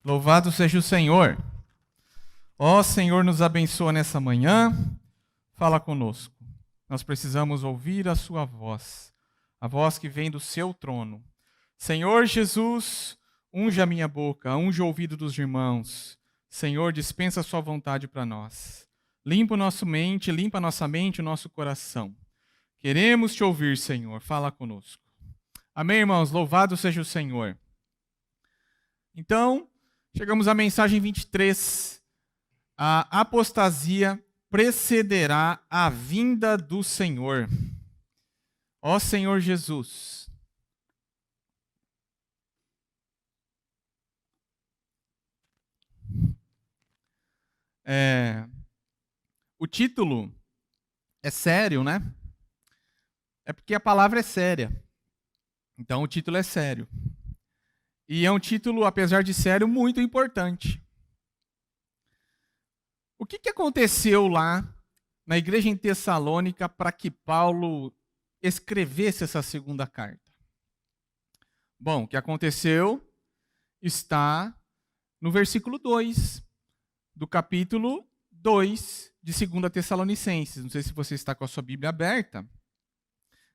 Louvado seja o Senhor. Ó Senhor, nos abençoa nessa manhã. Fala conosco. Nós precisamos ouvir a sua voz, a voz que vem do seu trono. Senhor Jesus, unge a minha boca, unge o ouvido dos irmãos. Senhor, dispensa a sua vontade para nós. Limpa a nossa mente, o nosso coração. Queremos te ouvir, Senhor. Fala conosco. Amém, irmãos? Louvado seja o Senhor. Então, chegamos à mensagem 23. A apostasia precederá a vinda do Senhor. Ó Senhor Jesus. O título é sério, né? É porque a palavra é séria. Então o título é sério. E é um título, apesar de sério, muito importante. O que aconteceu lá na igreja em Tessalônica para que Paulo escrevesse essa segunda carta? Bom, o que aconteceu está no versículo 2 do capítulo 2 de 2 Tessalonicenses. Não sei se você está com a sua Bíblia aberta.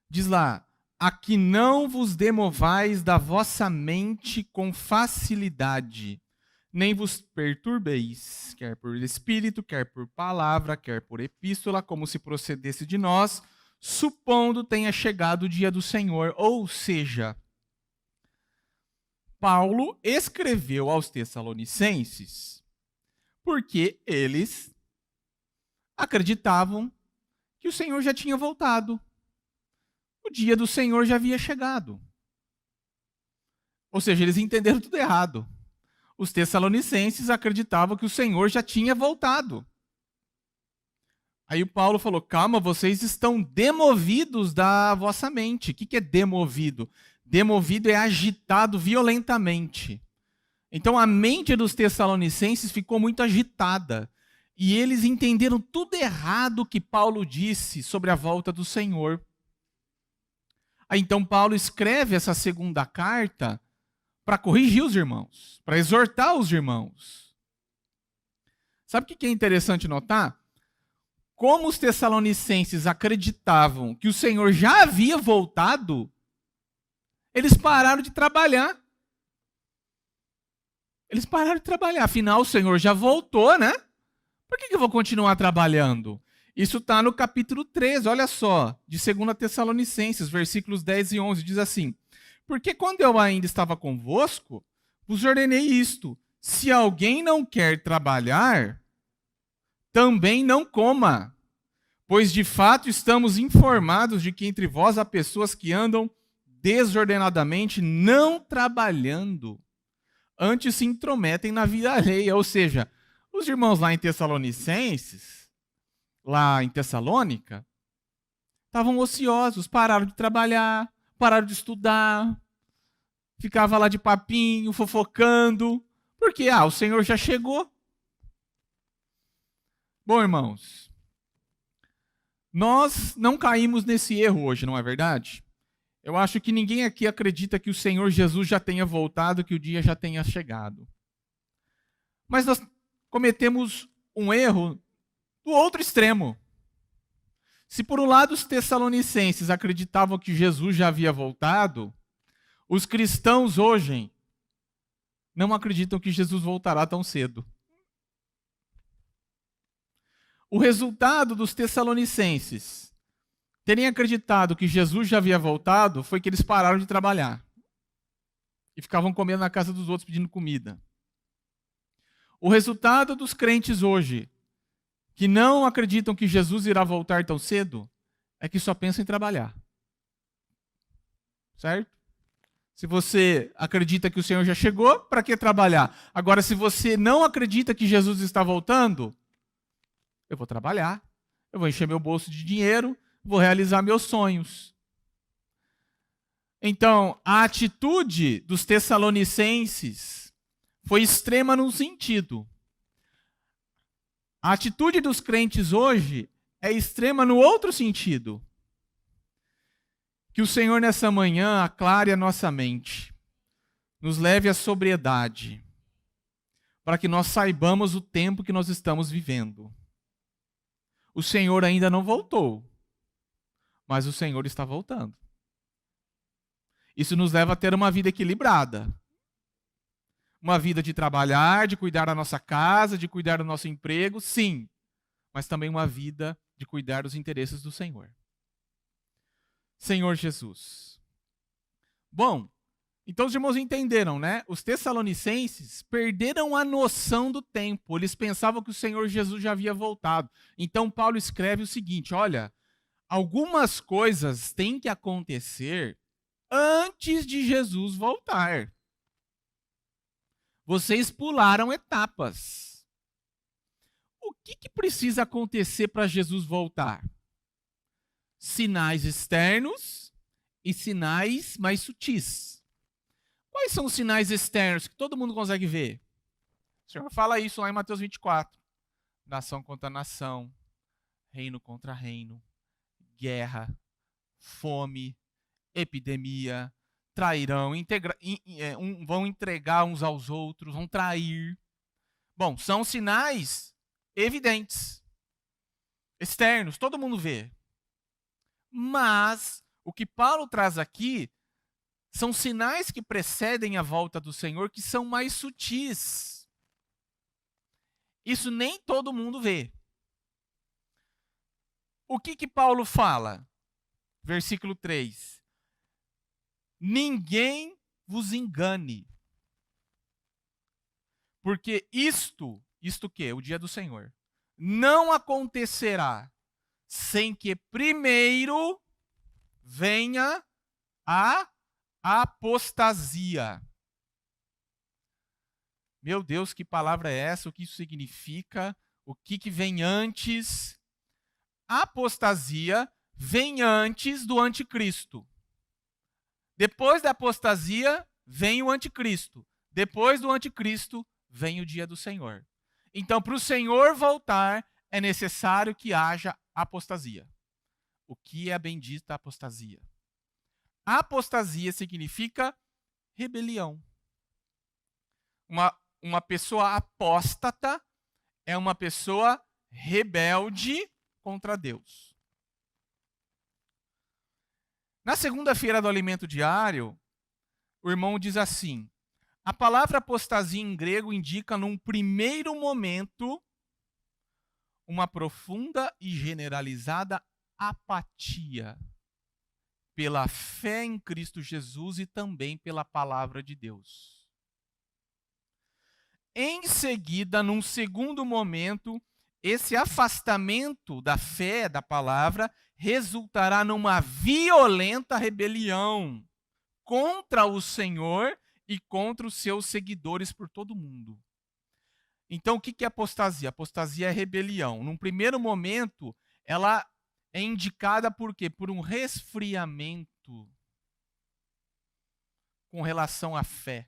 Diz lá: a que não vos demovais da vossa mente com facilidade, nem vos perturbeis, quer por espírito, quer por palavra, quer por epístola, como se procedesse de nós, supondo tenha chegado o dia do Senhor. Ou seja, Paulo escreveu aos Tessalonicenses porque eles acreditavam que o Senhor já tinha voltado. O dia do Senhor já havia chegado. Ou seja, eles entenderam tudo errado. Os Tessalonicenses acreditavam que o Senhor já tinha voltado. Aí o Paulo falou: calma, vocês estão demovidos da vossa mente. O que é demovido? Demovido é agitado violentamente. Então a mente dos Tessalonicenses ficou muito agitada. E eles entenderam tudo errado que Paulo disse sobre a volta do Senhor. Aí então Paulo escreve essa segunda carta para corrigir os irmãos, para exortar os irmãos. Sabe o que é interessante notar? Como os Tessalonicenses acreditavam que o Senhor já havia voltado, eles pararam de trabalhar. Eles pararam de trabalhar. Afinal, o Senhor já voltou, né? Por que eu vou continuar trabalhando? Isso está no capítulo 3, olha só, de 2 Tessalonicenses, versículos 10 e 11, diz assim: porque quando eu ainda estava convosco, vos ordenei isto: se alguém não quer trabalhar, também não coma, pois de fato estamos informados de que entre vós há pessoas que andam desordenadamente, não trabalhando, antes se intrometem na vida alheia. Ou seja, os irmãos lá em Tessalonicenses, lá em Tessalônica, estavam ociosos, pararam de trabalhar, pararam de estudar, ficava lá de papinho, fofocando, porque o Senhor já chegou. Bom, irmãos, nós não caímos nesse erro hoje, não é verdade? Eu acho que ninguém aqui acredita que o Senhor Jesus já tenha voltado, que o dia já tenha chegado. Mas nós cometemos um erro do outro extremo. Se por um lado os Tessalonicenses acreditavam que Jesus já havia voltado, os cristãos hoje não acreditam que Jesus voltará tão cedo. O resultado dos Tessalonicenses terem acreditado que Jesus já havia voltado foi que eles pararam de trabalhar e ficavam comendo na casa dos outros pedindo comida. O resultado dos crentes hoje, que não acreditam que Jesus irá voltar tão cedo, é que só pensam em trabalhar. Certo? Se você acredita que o Senhor já chegou, para que trabalhar? Agora, se você não acredita que Jesus está voltando, eu vou trabalhar, eu vou encher meu bolso de dinheiro, vou realizar meus sonhos. Então, a atitude dos Tessalonicenses foi extrema num sentido. A atitude dos crentes hoje é extrema no outro sentido. Que o Senhor nessa manhã aclare a nossa mente, nos leve à sobriedade, para que nós saibamos o tempo que nós estamos vivendo. O Senhor ainda não voltou, mas o Senhor está voltando. Isso nos leva a ter uma vida equilibrada. Uma vida de trabalhar, de cuidar da nossa casa, de cuidar do nosso emprego, sim. Mas também uma vida de cuidar dos interesses do Senhor. Senhor Jesus. Bom, então os irmãos entenderam, né? Os tessalonicenses perderam a noção do tempo. Eles pensavam que o Senhor Jesus já havia voltado. Então Paulo escreve o seguinte, olha, algumas coisas têm que acontecer antes de Jesus voltar. Vocês pularam etapas. O que precisa acontecer para Jesus voltar? Sinais externos e sinais mais sutis. Quais são os sinais externos que todo mundo consegue ver? O Senhor fala isso lá em Mateus 24. Nação contra nação, reino contra reino, guerra, fome, epidemia, trairão, vão entregar uns aos outros, vão trair. Bom, são sinais evidentes, externos, todo mundo vê. Mas o que Paulo traz aqui são sinais que precedem a volta do Senhor que são mais sutis. Isso nem todo mundo vê. O que Paulo fala? Versículo 3. Ninguém vos engane. Porque isto o quê? O dia do Senhor. Não acontecerá sem que primeiro venha a apostasia. Meu Deus, que palavra é essa? O que isso significa? O que vem antes? A apostasia vem antes do anticristo. Depois da apostasia, vem o anticristo. Depois do anticristo, vem o dia do Senhor. Então, para o Senhor voltar, é necessário que haja apostasia. O que é a bendita apostasia? A apostasia significa rebelião. Uma pessoa apóstata é uma pessoa rebelde contra Deus. Na segunda-feira do alimento diário, o irmão diz assim, a palavra apostasia em grego indica, num primeiro momento, uma profunda e generalizada apatia pela fé em Cristo Jesus e também pela palavra de Deus. Em seguida, num segundo momento, esse afastamento da fé, da palavra, resultará numa violenta rebelião contra o Senhor e contra os seus seguidores por todo o mundo. Então, o que é apostasia? Apostasia é rebelião. Num primeiro momento, ela é indicada por quê? Por um resfriamento com relação à fé,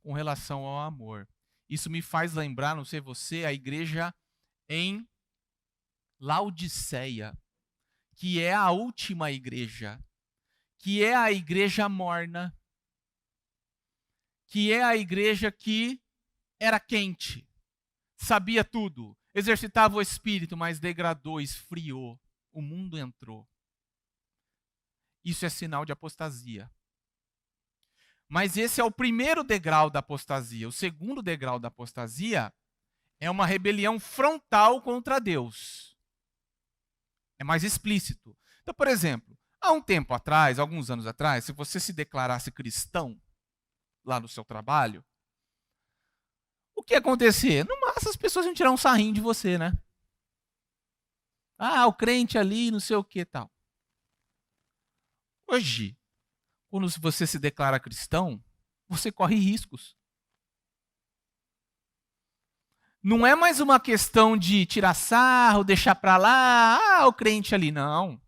com relação ao amor. Isso me faz lembrar, não sei você, a igreja em Laodiceia, que é a última igreja, que é a igreja morna, que é a igreja que era quente, sabia tudo, exercitava o espírito, mas degradou, esfriou, o mundo entrou. Isso é sinal de apostasia. Mas esse é o primeiro degrau da apostasia. O segundo degrau da apostasia é uma rebelião frontal contra Deus. É mais explícito. Então, por exemplo, há um tempo atrás, alguns anos atrás, se você se declarasse cristão lá no seu trabalho, o que ia acontecer? No máximo as pessoas iam tirar um sarrinho de você, né? Ah, o crente ali, não sei o que e tal. Hoje, quando você se declara cristão, você corre riscos. Não é mais uma questão de tirar sarro, deixar para lá, o crente ali, não.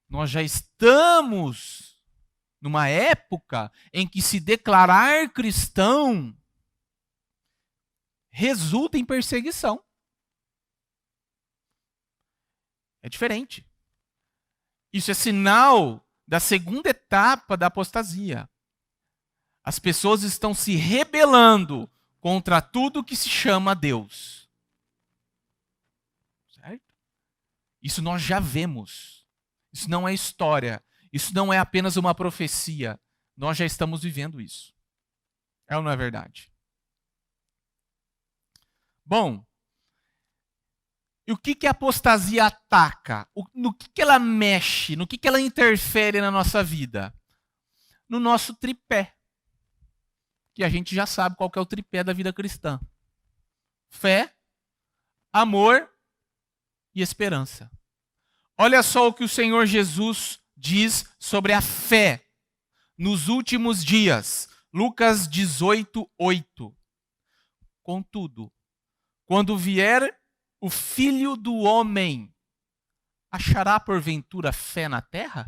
Nós já estamos numa época em que se declarar cristão resulta em perseguição. É diferente. Isso é sinal da segunda etapa da apostasia. As pessoas estão se rebelando contra tudo que se chama Deus. Certo? Isso nós já vemos. Isso não é história. Isso não é apenas uma profecia. Nós já estamos vivendo isso. É ou não é verdade? Bom, e o que a apostasia ataca? No que ela mexe? No que ela interfere na nossa vida? No nosso tripé. Que a gente já sabe qual que é o tripé da vida cristã. Fé, amor e esperança. Olha só o que o Senhor Jesus diz sobre a fé nos últimos dias. Lucas 18:8. Contudo, quando vier o Filho do Homem, achará porventura fé na terra?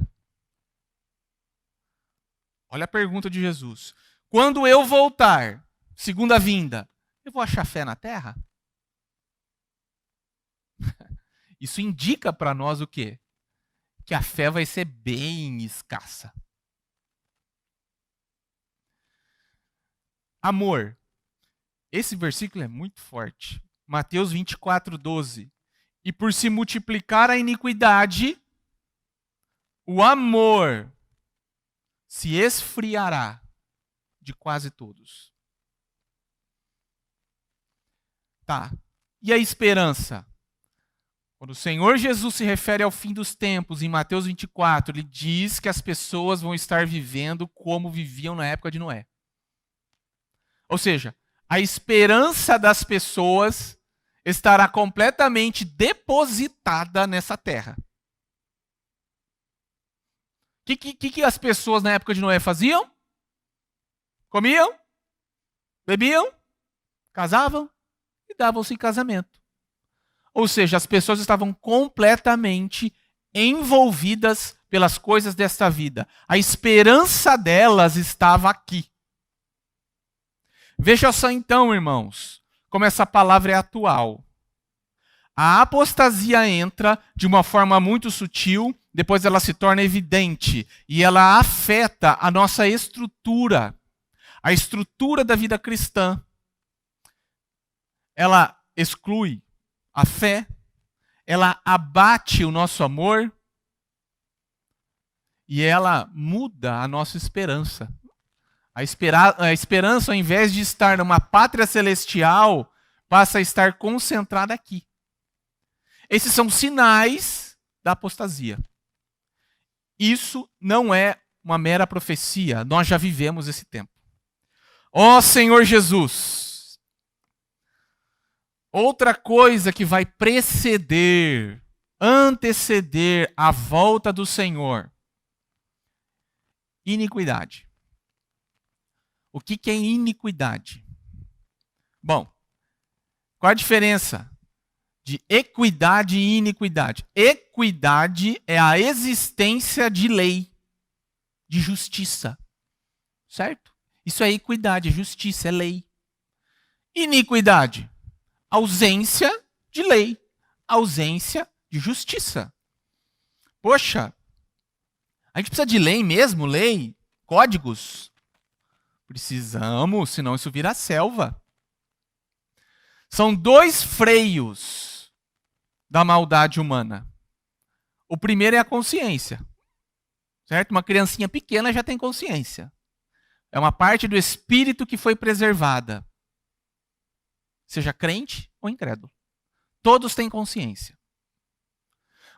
Olha a pergunta de Jesus. Quando eu voltar, segunda vinda, eu vou achar fé na terra? Isso indica para nós o quê? Que a fé vai ser bem escassa. Amor. Esse versículo é muito forte. Mateus 24:12. E por se multiplicar a iniquidade, o amor se esfriará de quase todos. Tá. E a esperança? Quando o Senhor Jesus se refere ao fim dos tempos, em Mateus 24, ele diz que as pessoas vão estar vivendo como viviam na época de Noé. Ou seja, a esperança das pessoas estará completamente depositada nessa terra. O que as pessoas na época de Noé faziam? Comiam, bebiam, casavam e davam-se em casamento. Ou seja, as pessoas estavam completamente envolvidas pelas coisas desta vida. A esperança delas estava aqui. Veja só então, irmãos, como essa palavra é atual. A apostasia entra de uma forma muito sutil, depois ela se torna evidente e ela afeta a nossa estrutura, a estrutura da vida cristã. Ela exclui a fé, ela abate o nosso amor e ela muda a nossa esperança. A esperança, ao invés de estar numa pátria celestial, passa a estar concentrada aqui. Esses são sinais da apostasia. Isso não é uma mera profecia, nós já vivemos esse tempo. Ó Senhor Jesus! Outra coisa que vai preceder, anteceder a volta do Senhor: iniquidade. O que é iniquidade? Bom, qual a diferença de equidade e iniquidade? Equidade é a existência de lei, de justiça. Certo? Isso é equidade, é justiça, é lei. Iniquidade, ausência de lei, ausência de justiça. Poxa, a gente precisa de lei mesmo? Lei? Códigos? Precisamos, senão isso vira selva. São dois freios da maldade humana. O primeiro é a consciência. Certo? Uma criancinha pequena já tem consciência. É uma parte do espírito que foi preservada. Seja crente ou incrédulo. Todos têm consciência.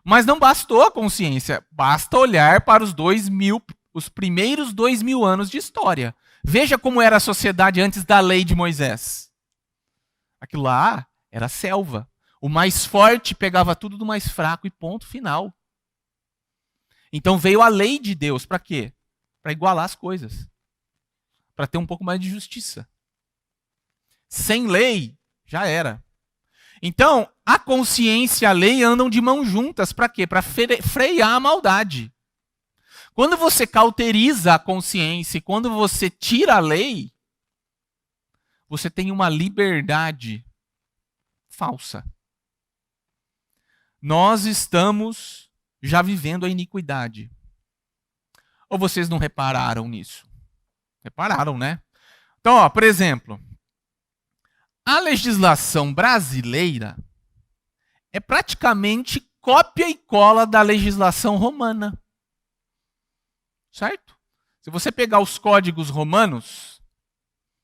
Mas não bastou a consciência. Basta olhar para os primeiros 2000 anos de história. Veja como era a sociedade antes da lei de Moisés. Aquilo lá era selva. O mais forte pegava tudo do mais fraco e ponto final. Então veio a lei de Deus. Para quê? Para igualar as coisas. Para ter um pouco mais de justiça. Sem lei, já era. Então, a consciência e a lei andam de mãos juntas. Para quê? Para frear a maldade. Quando você cauteriza a consciência e quando você tira a lei, você tem uma liberdade falsa. Nós estamos já vivendo a iniquidade. Ou vocês não repararam nisso? Repararam, né? Então, por exemplo, A legislação brasileira é praticamente cópia e cola da legislação romana. Certo? Se você pegar os códigos romanos,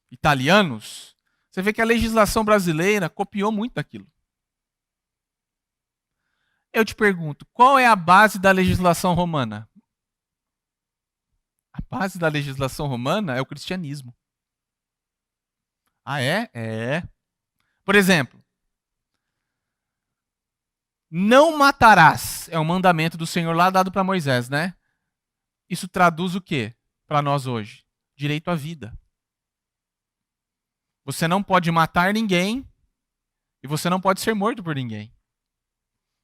italianos, você vê que a legislação brasileira copiou muito daquilo. Eu te pergunto, qual é a base da legislação romana? A base da legislação romana é o cristianismo. Ah, é? É. Por exemplo, não matarás é um mandamento do Senhor lá dado para Moisés, né? Isso traduz o quê para nós hoje? Direito à vida. Você não pode matar ninguém e você não pode ser morto por ninguém.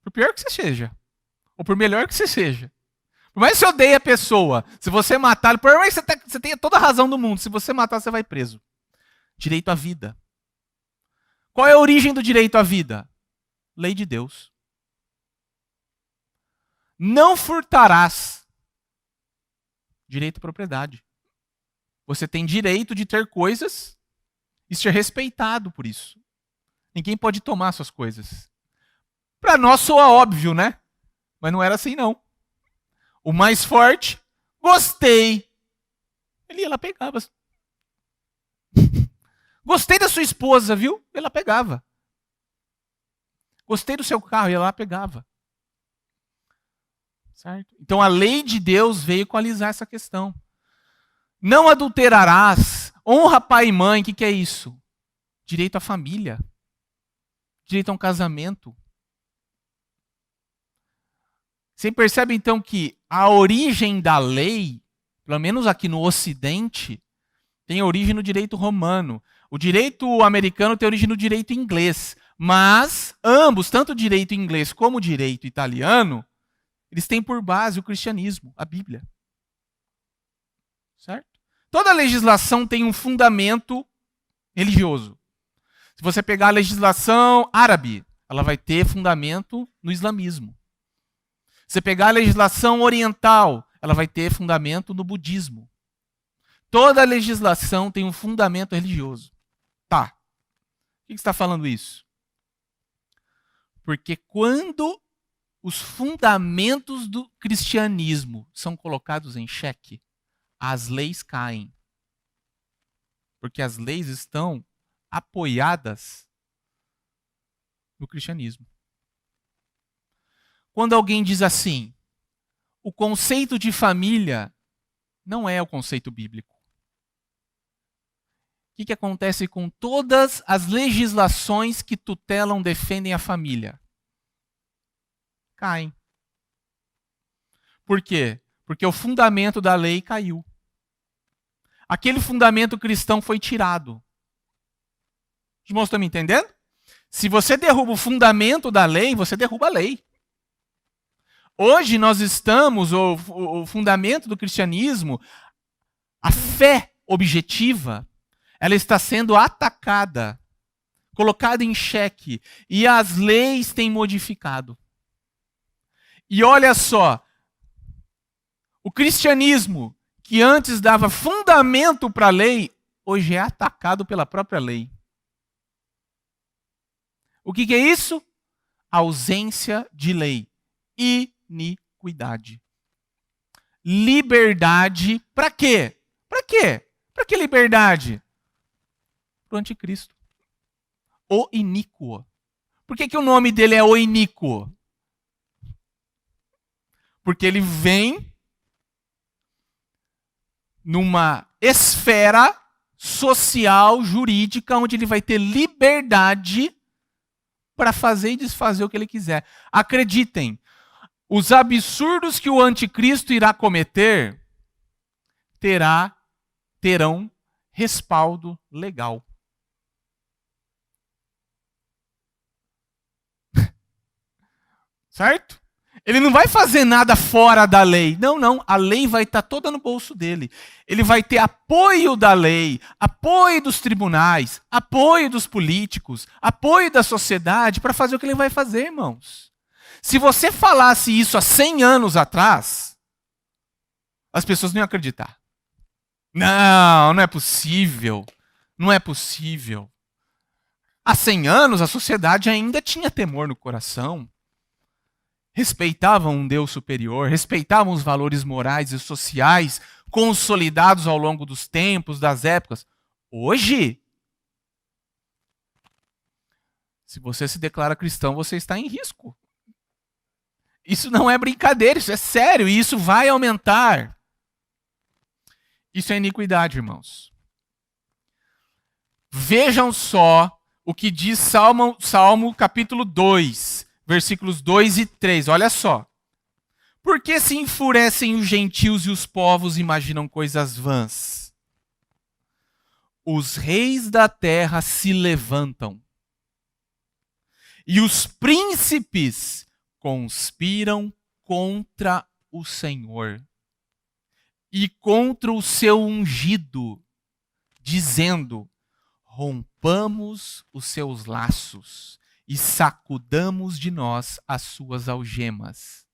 Por pior que você seja, ou por melhor que você seja. Por mais que você odeie a pessoa, se você matar, por mais que você tenha toda a razão do mundo, se você matar, você vai preso. Direito à vida. Qual é a origem do direito à vida? Lei de Deus. Não furtarás. Direito à propriedade. Você tem direito de ter coisas e ser respeitado por isso. Ninguém pode tomar suas coisas. Para nós soa óbvio, né? Mas não era assim, não. O mais forte, gostei. Ele ia lá pegava. Gostei da sua esposa, viu? Ela pegava. Gostei do seu carro, ela lá pegava. Certo? Então a lei de Deus veio equalizar essa questão. Não adulterarás. Honra pai e mãe. O que é isso? Direito à família. Direito a um casamento. Você percebe então que a origem da lei, pelo menos aqui no Ocidente, tem origem no direito romano. O direito americano tem origem no direito inglês. Mas ambos, tanto o direito inglês como o direito italiano, eles têm por base o cristianismo, a Bíblia. Certo? Toda legislação tem um fundamento religioso. Se você pegar a legislação árabe, ela vai ter fundamento no islamismo. Se você pegar a legislação oriental, ela vai ter fundamento no budismo. Toda legislação tem um fundamento religioso. Tá. Por que você está falando isso? Porque quando os fundamentos do cristianismo são colocados em xeque, as leis caem. Porque as leis estão apoiadas no cristianismo. Quando alguém diz assim, o conceito de família não é o conceito bíblico. O que acontece com todas as legislações que tutelam, defendem a família? Caem. Por quê? Porque o fundamento da lei caiu. Aquele fundamento cristão foi tirado. Os irmãos estão me entendendo? Se você derruba o fundamento da lei, você derruba a lei. Hoje nós estamos, o fundamento do cristianismo, a fé objetiva, ela está sendo atacada, colocada em xeque, e as leis têm modificado. E olha só, o cristianismo, que antes dava fundamento para a lei, hoje é atacado pela própria lei. O que é isso? Ausência de lei. Iniquidade. Liberdade, para quê? Para quê? Para que liberdade? Para o anticristo. O iníquo. Por que o nome dele é o iníquo? Porque ele vem numa esfera social, jurídica, onde ele vai ter liberdade para fazer e desfazer o que ele quiser. Acreditem, os absurdos que o anticristo irá cometer terão respaldo legal. Certo? Ele não vai fazer nada fora da lei. Não. A lei vai estar toda no bolso dele. Ele vai ter apoio da lei, apoio dos tribunais, apoio dos políticos, apoio da sociedade para fazer o que ele vai fazer, irmãos. Se você falasse isso há 100 anos atrás, as pessoas não iam acreditar. Não é possível. Não é possível. Há 100 anos, a sociedade ainda tinha temor no coração. Respeitavam um Deus superior, respeitavam os valores morais e sociais consolidados ao longo dos tempos, das épocas. Hoje, se você se declara cristão, você está em risco. Isso não é brincadeira, isso é sério, e isso vai aumentar. Isso é iniquidade, irmãos. Vejam só o que diz Salmo capítulo 2, versículos 2 e 3. Olha só. Por que se enfurecem os gentios e os povos imaginam coisas vãs? Os reis da terra se levantam, e os príncipes conspiram contra o Senhor e contra o seu ungido, dizendo: rompamos os seus laços e sacudamos de nós as suas algemas.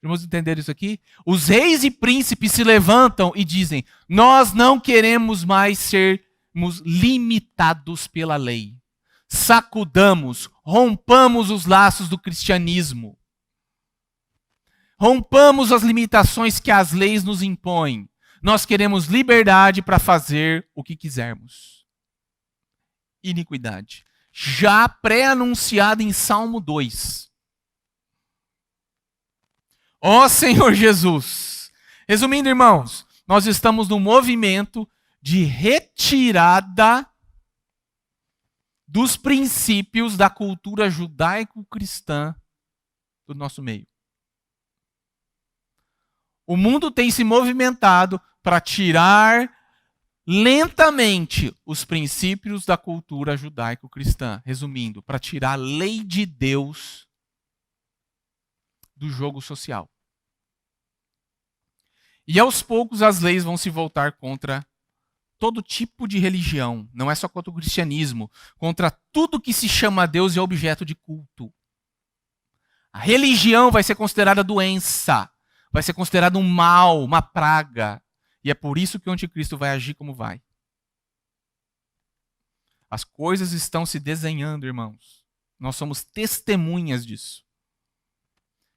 Vamos entender isso aqui? Os reis e príncipes se levantam e dizem: nós não queremos mais sermos limitados pela lei. Sacudamos, rompamos os laços do cristianismo. Rompamos as limitações que as leis nos impõem. Nós queremos liberdade para fazer o que quisermos. Iniquidade. Já pré-anunciada em Salmo 2. Ó Senhor Jesus. Resumindo, irmãos, nós estamos num movimento de retirada dos princípios da cultura judaico-cristã do nosso meio. O mundo tem se movimentado para tirar lentamente os princípios da cultura judaico-cristã. Resumindo, para tirar a lei de Deus do jogo social. E aos poucos as leis vão se voltar contra todo tipo de religião. Não é só contra o cristianismo. Contra tudo que se chama Deus e é objeto de culto. A religião vai ser considerada doença. Vai ser considerado um mal, uma praga. E é por isso que o anticristo vai agir como vai. As coisas estão se desenhando, irmãos. Nós somos testemunhas disso.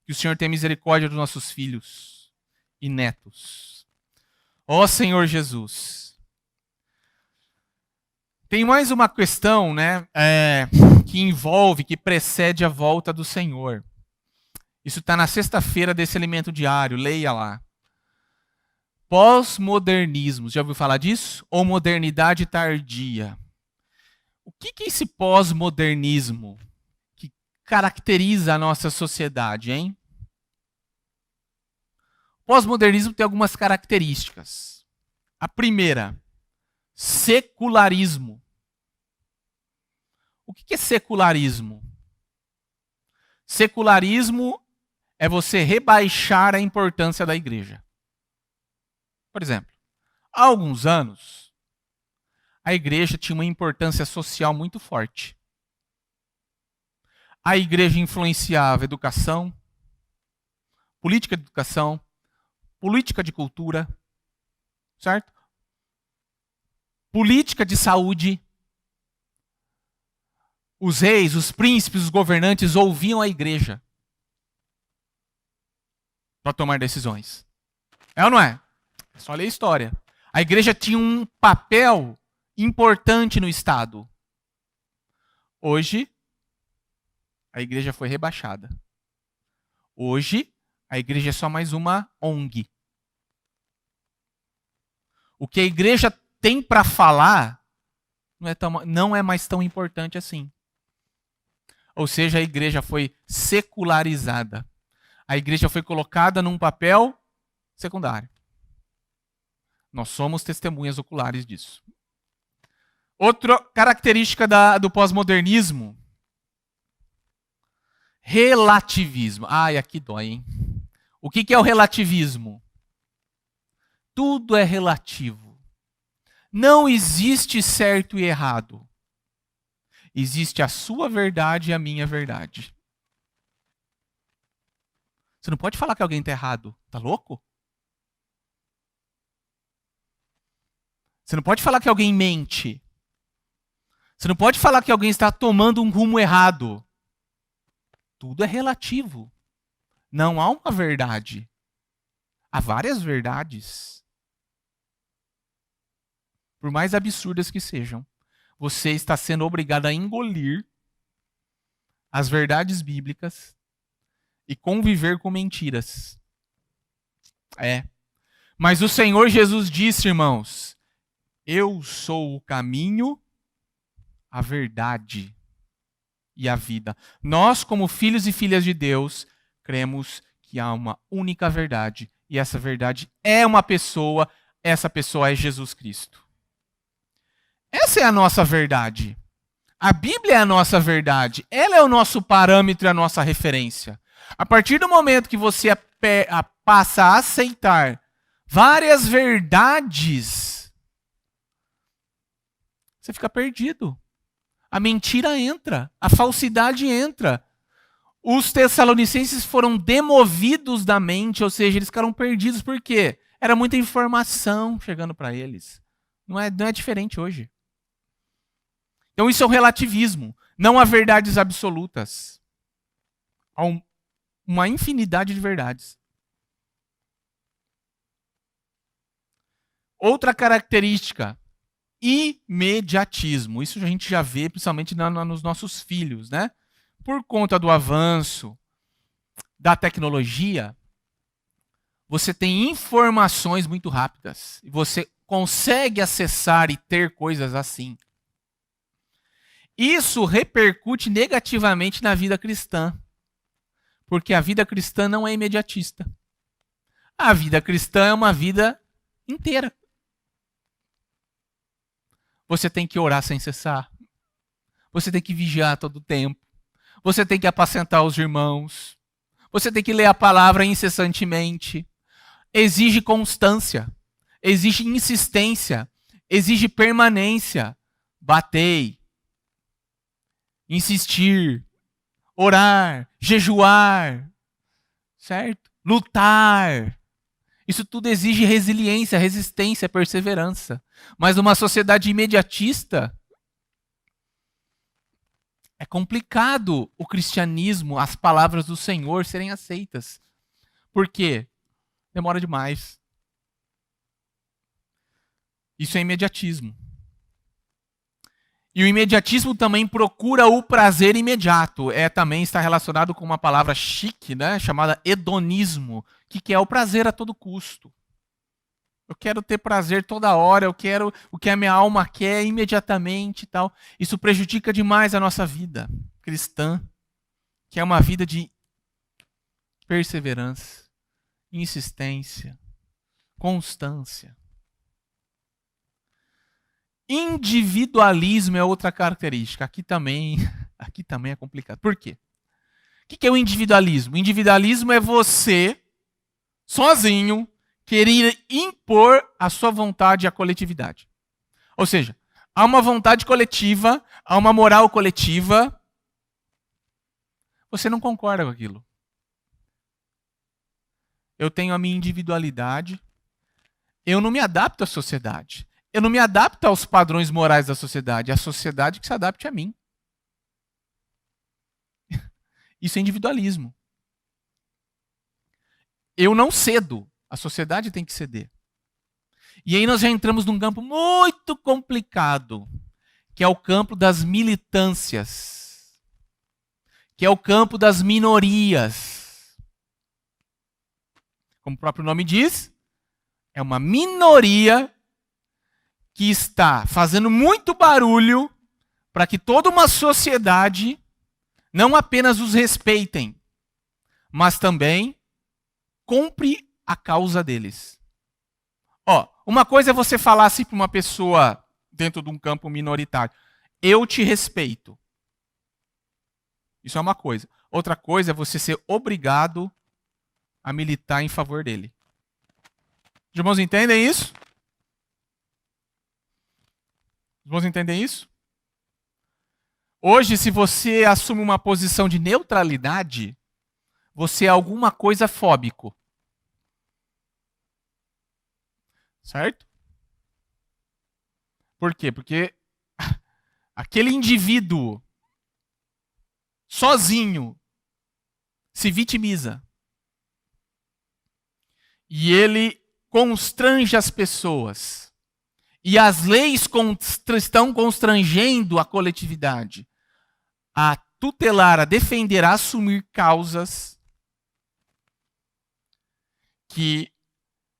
Que o Senhor tenha misericórdia dos nossos filhos e netos. Ó Senhor Jesus. Tem mais uma questão, né, que envolve, que precede a volta do Senhor. Isso está na sexta-feira desse alimento diário, leia lá. Pós-modernismo, já ouviu falar disso? Ou modernidade tardia? O que é esse pós-modernismo que caracteriza a nossa sociedade, hein? O pós-modernismo tem algumas características. A primeira, secularismo. O que é secularismo? Secularismo é você rebaixar a importância da igreja. Por exemplo, há alguns anos, a igreja tinha uma importância social muito forte. A igreja influenciava educação, política de educação, política de cultura, certo? Política de saúde. Os reis, os príncipes, os governantes ouviam a igreja para tomar decisões. É ou não é? É só ler a história. A igreja tinha um papel importante no Estado. Hoje, a igreja foi rebaixada. Hoje, a igreja é só mais uma ONG. O que a igreja tem para falar não é mais tão importante assim. Ou seja, a igreja foi secularizada. A igreja foi colocada num papel secundário. Nós somos testemunhas oculares disso. Outra característica do pós-modernismo, relativismo. Ai, aqui dói, hein? O que é o relativismo? Tudo é relativo. Não existe certo e errado. Existe a sua verdade e a minha verdade. Você não pode falar que alguém está errado. Tá louco? Você não pode falar que alguém mente. Você não pode falar que alguém está tomando um rumo errado. Tudo é relativo. Não há uma verdade. Há várias verdades. Por mais absurdas que sejam, você está sendo obrigado a engolir as verdades bíblicas e conviver com mentiras. Mas o Senhor Jesus disse, irmãos, eu sou o caminho, a verdade e a vida. Nós, como filhos e filhas de Deus, cremos que há uma única verdade. E essa verdade é uma pessoa, essa pessoa é Jesus Cristo. Essa é a nossa verdade. A Bíblia é a nossa verdade. Ela é o nosso parâmetro e a nossa referência. A partir do momento que você passa a aceitar várias verdades, você fica perdido. A mentira entra, a falsidade entra. Os tessalonicenses foram demovidos da mente, ou seja, eles ficaram perdidos. Por quê? Era muita informação chegando para eles. Não é diferente hoje. Então isso é o relativismo. Não há verdades absolutas. Há uma infinidade de verdades. Outra característica, imediatismo. Isso a gente já vê principalmente nos nossos filhos, né? Por conta do avanço da tecnologia, você tem informações muito rápidas. E você consegue acessar e ter coisas assim. Isso repercute negativamente na vida cristã. Porque a vida cristã não é imediatista. A vida cristã é uma vida inteira. Você tem que orar sem cessar. Você tem que vigiar todo o tempo. Você tem que apacentar os irmãos. Você tem que ler a palavra incessantemente. Exige constância. Exige insistência. Exige permanência. Batei. Insistir. Orar. Jejuar. Certo? Lutar. Isso tudo exige resiliência, resistência, perseverança. Mas numa sociedade imediatista, é complicado o cristianismo, as palavras do Senhor serem aceitas. Por quê? Demora demais. Isso é imediatismo. E o imediatismo também procura o prazer imediato. Também está relacionado com uma palavra chique, né, chamada hedonismo, que é o prazer a todo custo. Eu quero ter prazer toda hora, eu quero o que a minha alma quer imediatamente e tal. Isso prejudica demais a nossa vida cristã, que é uma vida de perseverança, insistência, constância. Individualismo é outra característica. Aqui também é complicado. Por quê? O que é o individualismo? O individualismo é você, sozinho, querer impor a sua vontade à coletividade. Ou seja, há uma vontade coletiva, há uma moral coletiva. Você não concorda com aquilo. Eu tenho a minha individualidade. Eu não me adapto à sociedade. Eu não me adapto aos padrões morais da sociedade. É a sociedade que se adapte a mim. Isso é individualismo. Eu não cedo. A sociedade tem que ceder. E aí nós já entramos num campo muito complicado, que é o campo das militâncias, que é o campo das minorias. Como o próprio nome diz, é uma minoria que está fazendo muito barulho para que toda uma sociedade não apenas os respeitem, mas também compre a causa deles. Uma coisa é você falar assim para uma pessoa dentro de um campo minoritário: eu te respeito. Isso é uma coisa. Outra coisa é você ser obrigado a militar em favor dele. Os irmãos entendem isso? Os irmãos entendem isso? Hoje, se você assume uma posição de neutralidade, você é alguma coisa fóbico. Certo? Por quê? Porque aquele indivíduo sozinho se vitimiza e ele constrange as pessoas e as leis estão constrangendo a coletividade a tutelar, a defender, a assumir causas que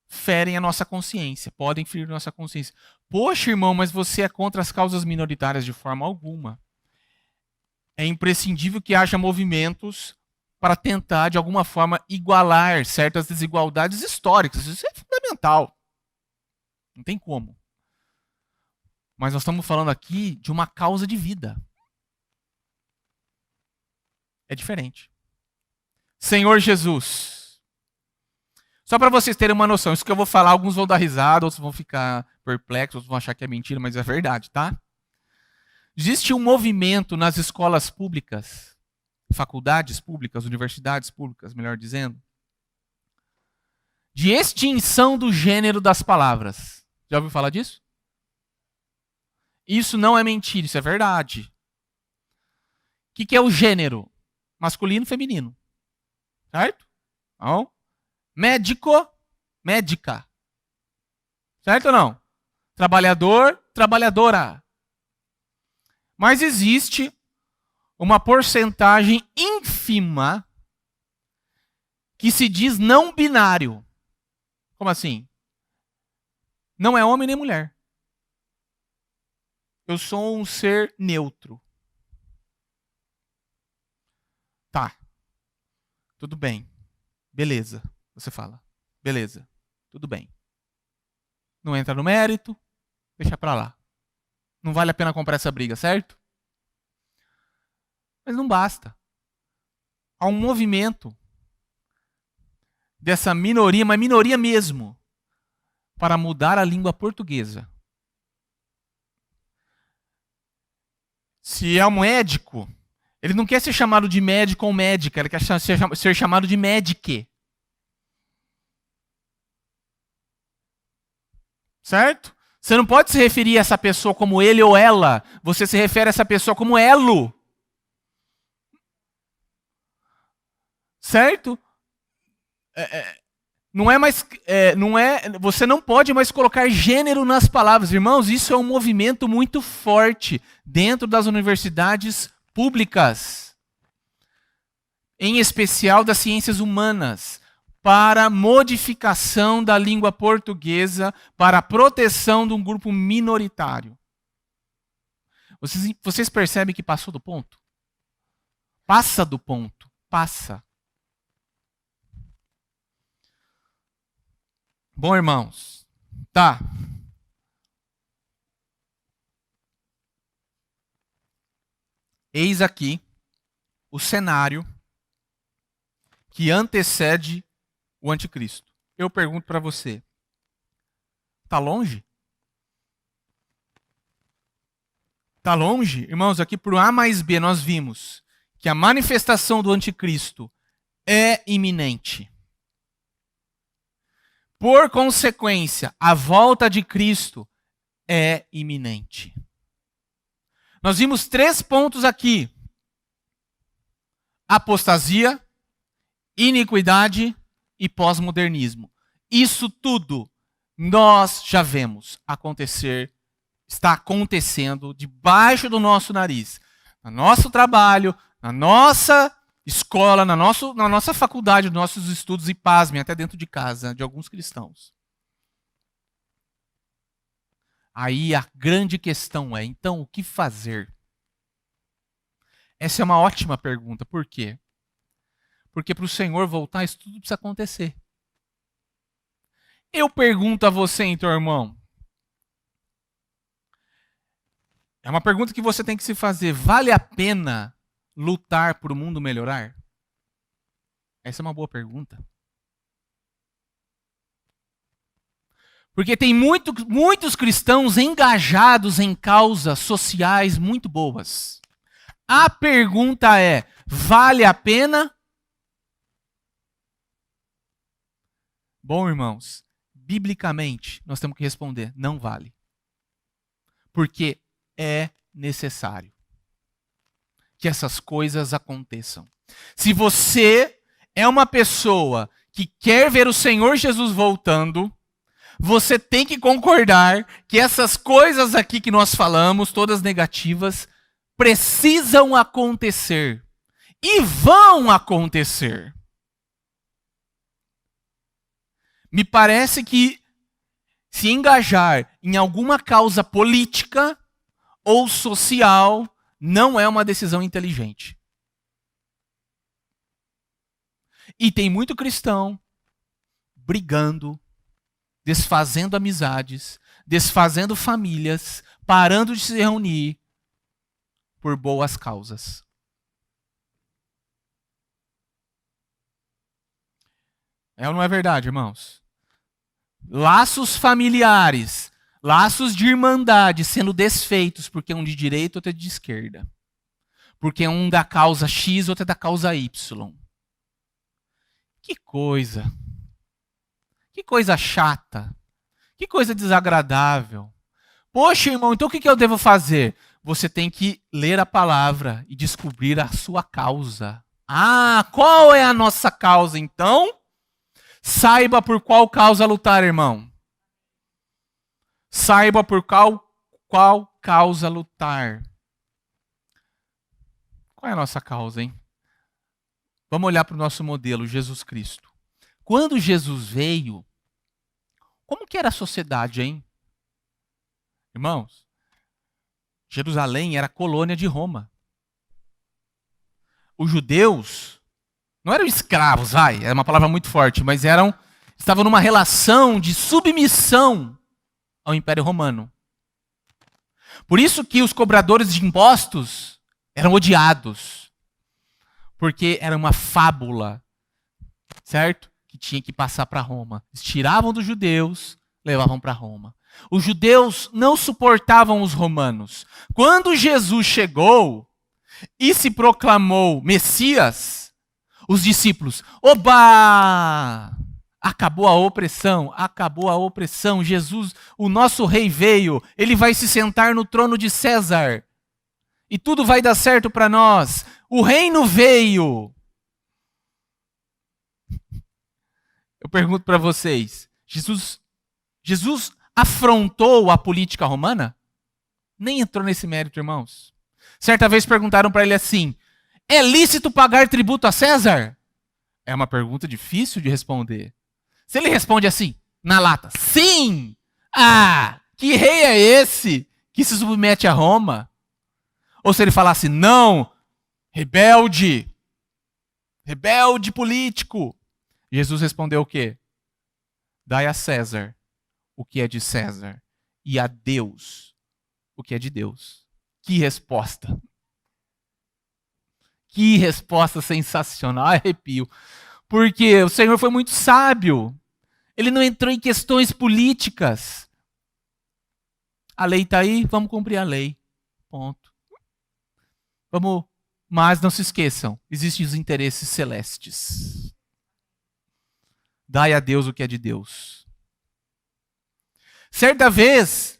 ferem a nossa consciência, podem ferir a nossa consciência. Poxa, irmão, mas você é contra as causas minoritárias de forma alguma. É imprescindível que haja movimentos para tentar, de alguma forma, igualar certas desigualdades históricas. Isso é fundamental. Não tem como. Mas nós estamos falando aqui de uma causa de vida. É diferente. Senhor Jesus. Só para vocês terem uma noção, isso que eu vou falar, alguns vão dar risada, outros vão ficar perplexos, outros vão achar que é mentira, mas é verdade, tá? Existe um movimento nas escolas públicas, faculdades públicas, universidades públicas, melhor dizendo, de extinção do gênero das palavras. Já ouviu falar disso? Isso não é mentira, isso é verdade. O que é o gênero? Masculino e feminino. Certo? Então, médico, médica. Certo ou não? Trabalhador, trabalhadora. Mas existe uma porcentagem ínfima que se diz não binário. Como assim? Não é homem nem mulher. Eu sou um ser neutro. Tá. Tudo bem. Beleza. Você fala. Beleza. Tudo bem. Não entra no mérito. Deixa pra lá. Não vale a pena comprar essa briga, certo? Mas não basta. Há um movimento dessa minoria, mas minoria mesmo, para mudar a língua portuguesa. Se é um médico, ele não quer ser chamado de médico ou médica, ele quer ser chamado de médique. Certo? Você não pode se referir a essa pessoa como ele ou ela, você se refere a essa pessoa como elo. Certo? Você não pode mais colocar gênero nas palavras. Irmãos, isso é um movimento muito forte dentro das universidades públicas, em especial das ciências humanas, para modificação da língua portuguesa, para a proteção de um grupo minoritário. Vocês percebem que passou do ponto? Passa do ponto. Passa. Bom, irmãos, tá. Eis aqui o cenário que antecede o anticristo. Eu pergunto para você, tá longe? Tá longe? Irmãos, aqui por A mais B nós vimos que a manifestação do anticristo é iminente. Por consequência, a volta de Cristo é iminente. Nós vimos 3 pontos aqui: apostasia, iniquidade e pós-modernismo. Isso tudo nós já vemos acontecer, está acontecendo debaixo do nosso nariz, no nosso trabalho, na nossa escola, na nossa faculdade, nos nossos estudos e, pasmem, até dentro de casa de alguns cristãos. Aí a grande questão é, então, o que fazer? Essa é uma ótima pergunta. Por quê? Porque para o Senhor voltar, isso tudo precisa acontecer. Eu pergunto a você, então, irmão. É uma pergunta que você tem que se fazer. Vale a pena lutar por o mundo melhorar? Essa é uma boa pergunta. Porque tem muitos cristãos engajados em causas sociais muito boas. A pergunta é, vale a pena? Bom, irmãos, biblicamente nós temos que responder, não vale. Porque é necessário que essas coisas aconteçam. Se você é uma pessoa que quer ver o Senhor Jesus voltando, você tem que concordar que essas coisas aqui que nós falamos, todas negativas, precisam acontecer. E vão acontecer. Me parece que se engajar em alguma causa política ou social não é uma decisão inteligente. E tem muito cristão brigando, desfazendo amizades, desfazendo famílias, parando de se reunir por boas causas. É ou não é verdade, irmãos? Laços familiares, laços de irmandade sendo desfeitos porque um de direita e outro é de esquerda. Porque um da causa X, outro é da causa Y. Que coisa. Que coisa chata. Que coisa desagradável. Poxa, irmão, então o que eu devo fazer? Você tem que ler a palavra e descobrir a sua causa. Ah, qual é a nossa causa, então? Saiba por qual causa lutar, irmão. Saiba por qual causa lutar. Qual é a nossa causa, hein? Vamos olhar para o nosso modelo, Jesus Cristo. Quando Jesus veio, como que era a sociedade, hein? Irmãos, Jerusalém era colônia de Roma. Os judeus não eram escravos, é uma palavra muito forte, mas estavam numa relação de submissão ao Império Romano. Por isso que os cobradores de impostos eram odiados. Porque era uma fábula, certo? Que tinha que passar para Roma. Eles tiravam dos judeus, levavam para Roma. Os judeus não suportavam os romanos. Quando Jesus chegou e se proclamou Messias, os discípulos, oba! Acabou a opressão, acabou a opressão. Jesus, o nosso rei veio, ele vai se sentar no trono de César. E tudo vai dar certo para nós. O reino veio. Eu pergunto para vocês, Jesus afrontou a política romana? Nem entrou nesse mérito, irmãos. Certa vez perguntaram para ele assim, é lícito pagar tributo a César? É uma pergunta difícil de responder. Se ele responde assim, na lata, sim! Ah, que rei é esse que se submete a Roma? Ou se ele falasse, não, rebelde político. Jesus respondeu o quê? Dai a César o que é de César e a Deus o que é de Deus. Que resposta. Que resposta sensacional, arrepio. Porque o Senhor foi muito sábio. Ele não entrou em questões políticas. A lei está aí, vamos cumprir a lei. Ponto. Mas não se esqueçam, existem os interesses celestes. Dai a Deus o que é de Deus. Certa vez,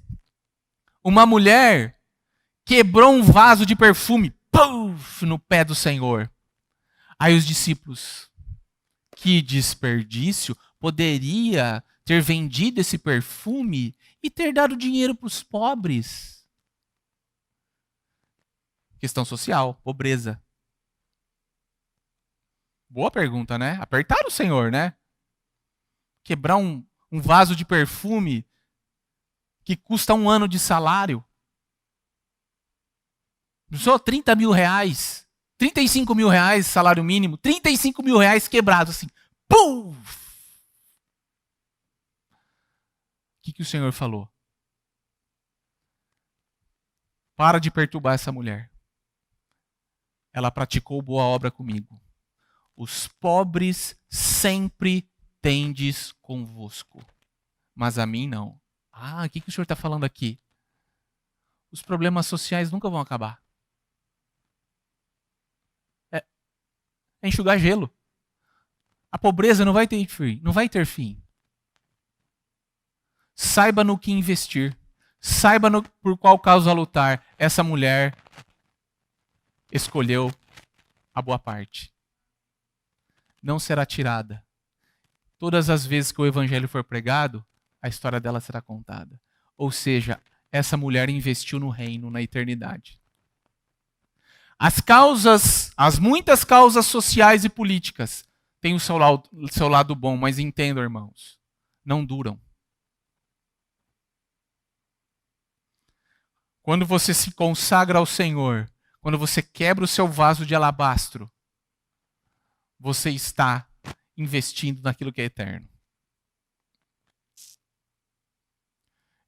uma mulher quebrou um vaso de perfume, puff, no pé do Senhor. Aí os discípulos, que desperdício, poderia ter vendido esse perfume e ter dado dinheiro para os pobres. Questão social, pobreza. Boa pergunta, né? Apertaram o Senhor, né? Quebrar um vaso de perfume que custa 1 ano de salário. Só 30 mil reais, 35 mil reais salário mínimo, 35 mil reais quebrado assim. Pum! O que o Senhor falou? Para de perturbar essa mulher. Ela praticou boa obra comigo. Os pobres sempre tendes convosco, mas a mim não. Ah, o que o Senhor está falando aqui? Os problemas sociais nunca vão acabar. É enxugar gelo. A pobreza não vai ter fim. Saiba no que investir. Saiba por qual causa lutar. Essa mulher escolheu a boa parte. Não será tirada. Todas as vezes que o evangelho for pregado, a história dela será contada. Ou seja, essa mulher investiu no reino, na eternidade. As muitas causas sociais e políticas têm o seu lado bom, mas entendam, irmãos, não duram. Quando você se consagra ao Senhor, quando você quebra o seu vaso de alabastro, você está investindo naquilo que é eterno.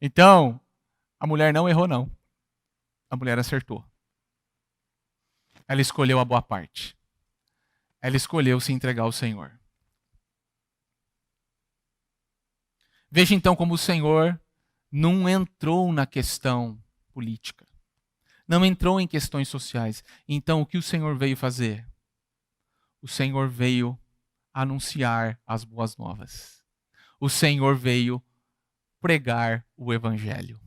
Então, a mulher não errou, não. A mulher acertou. Ela escolheu a boa parte. Ela escolheu se entregar ao Senhor. Veja então como o Senhor não entrou na questão política. Não entrou em questões sociais. Então, o que o Senhor veio fazer? O Senhor veio anunciar as boas novas. O Senhor veio pregar o Evangelho.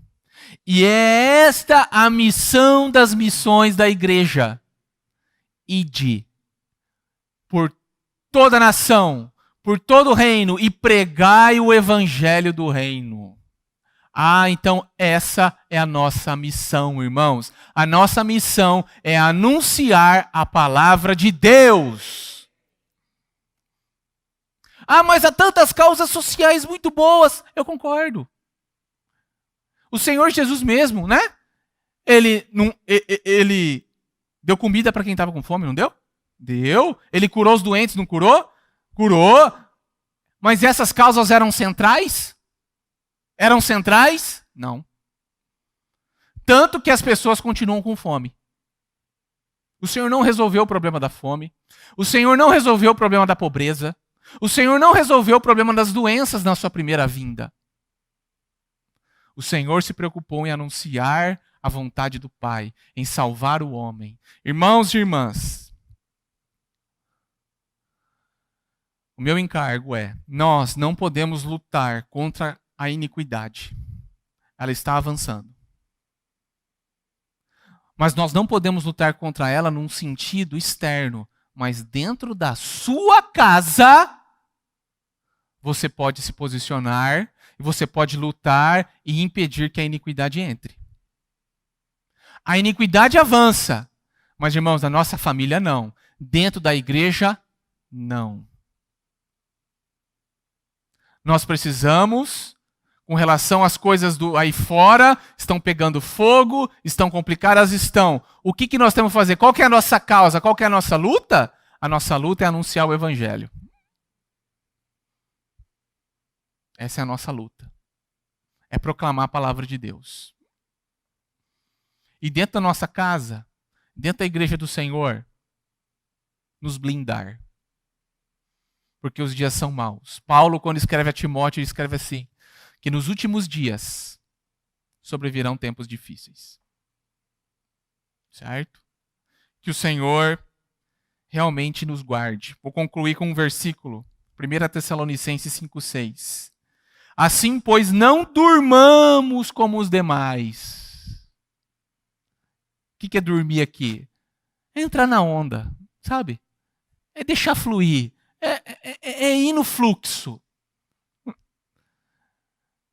E é esta a missão das missões da igreja. Ide por toda a nação, por todo o reino, e pregai o Evangelho do reino. Então essa é a nossa missão, irmãos. A nossa missão é anunciar a palavra de Deus. Mas há tantas causas sociais muito boas. Eu concordo. O Senhor Jesus mesmo, né? Ele deu comida para quem estava com fome, não deu? Deu. Ele curou os doentes, não curou? Curou. Mas essas causas eram centrais? Eram centrais? Não. Tanto que as pessoas continuam com fome. O Senhor não resolveu o problema da fome. O Senhor não resolveu o problema da pobreza. O Senhor não resolveu o problema das doenças na sua primeira vinda. O Senhor se preocupou em anunciar a vontade do Pai, em salvar o homem. Irmãos e irmãs, o meu encargo é: nós não podemos lutar contra a iniquidade. Ela está avançando. Mas nós não podemos lutar contra ela num sentido externo. Mas dentro da sua casa, você pode se posicionar, e você pode lutar e impedir que a iniquidade entre. A iniquidade avança. Mas, irmãos, na nossa família, não. Dentro da igreja, não. Nós precisamos, com relação às coisas aí fora, estão pegando fogo, estão complicadas, estão. O que nós temos que fazer? Qual que é a nossa causa? Qual que é a nossa luta? A nossa luta é anunciar o Evangelho. Essa é a nossa luta. É proclamar a palavra de Deus. E dentro da nossa casa, dentro da igreja do Senhor, nos blindar. Porque os dias são maus. Paulo, quando escreve a Timóteo, ele escreve assim, que nos últimos dias sobrevirão tempos difíceis. Certo? Que o Senhor realmente nos guarde. Vou concluir com um versículo, 1 Tessalonicenses 5,6. Assim, pois, não durmamos como os demais. O que é dormir aqui? É entrar na onda, sabe? É deixar fluir. É ir no fluxo.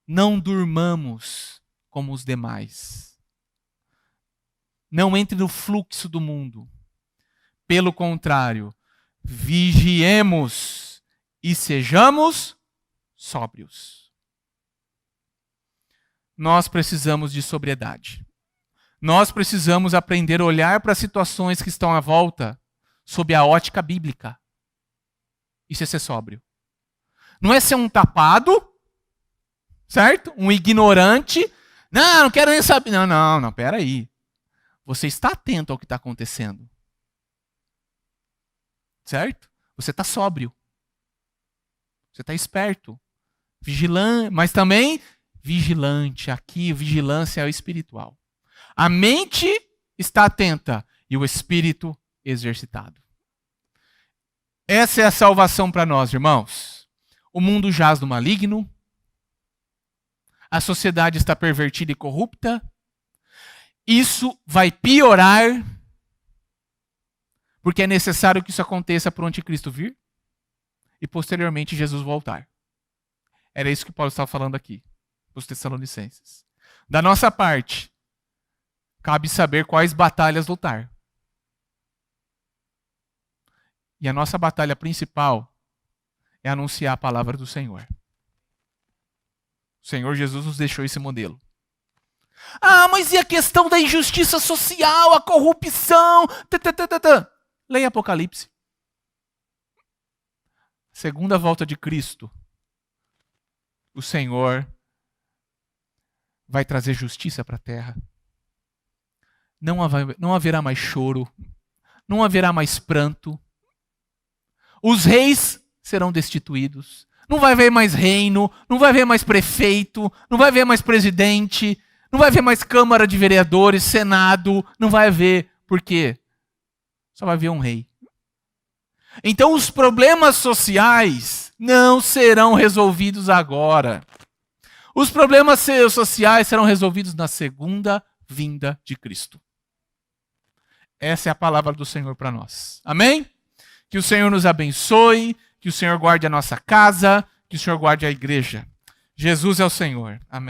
Não durmamos como os demais. Não entre no fluxo do mundo. Pelo contrário, vigiemos e sejamos sóbrios. Nós precisamos de sobriedade. Nós precisamos aprender a olhar para as situações que estão à volta sob a ótica bíblica. Isso é ser sóbrio. Não é ser um tapado, certo? Um ignorante. Não quero nem saber. Não, peraí. Você está atento ao que está acontecendo. Certo? Você está sóbrio. Você está esperto. Vigilante, mas também vigilante. Aqui, vigilância é o espiritual. A mente está atenta e o espírito exercitado. Essa é a salvação para nós, irmãos. O mundo jaz no maligno. a sociedade está pervertida e corrupta, isso vai piorar, porque é necessário que isso aconteça para o anticristo vir e posteriormente Jesus voltar. Era isso que Paulo estava falando aqui, para os Tessalonicenses. Da nossa parte, cabe saber quais batalhas lutar. E a nossa batalha principal é anunciar a palavra do Senhor. O Senhor Jesus nos deixou esse modelo. Ah, mas e a questão da injustiça social, a corrupção? Leia Apocalipse. Segunda volta de Cristo. O Senhor vai trazer justiça para a terra. Não haverá mais choro. Não haverá mais pranto. Os reis serão destituídos. Não vai haver mais reino, não vai haver mais prefeito, não vai haver mais presidente, não vai haver mais Câmara de Vereadores, Senado, não vai haver. Por quê? Só vai haver um rei. Então os problemas sociais não serão resolvidos agora. Os problemas sociais serão resolvidos na segunda vinda de Cristo. Essa é a palavra do Senhor para nós. Amém? Que o Senhor nos abençoe, que o Senhor guarde a nossa casa, que o Senhor guarde a igreja. Jesus é o Senhor. Amém.